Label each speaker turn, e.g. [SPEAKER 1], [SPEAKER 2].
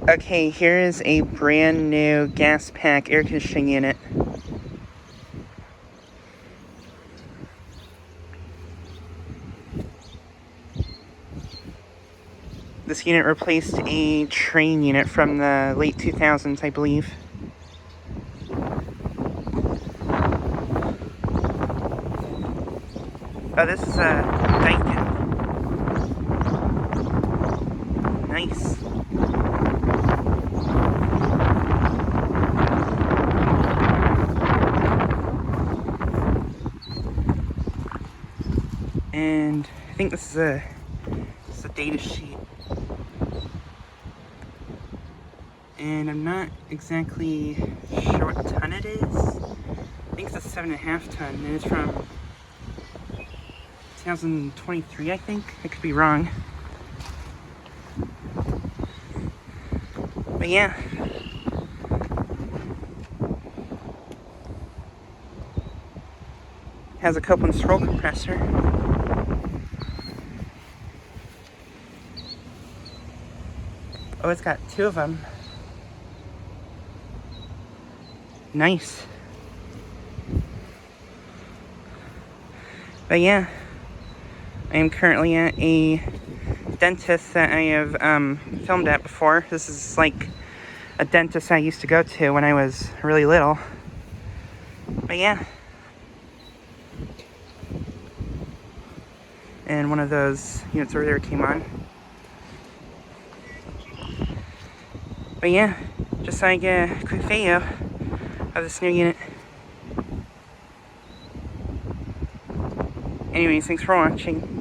[SPEAKER 1] Okay, here is a brand new gas pack air conditioning unit. This unit replaced a Trane unit from the late 2000s, I believe. Oh, this is a Daikin. Nice. And I think this is a data sheet. And I'm not exactly sure what ton it is. I think it's a 7.5 ton, and it's from 2023, I think. I could be wrong. But yeah. Has a Copeland scroll compressor. Oh, it's got 2 of them. Nice. But yeah, I am currently at a dentist that I have filmed at before. This is like a dentist I used to go to when I was really little. But yeah. And one of those units over there came on. But yeah, just like a quick video of this new unit. Anyways, thanks for watching.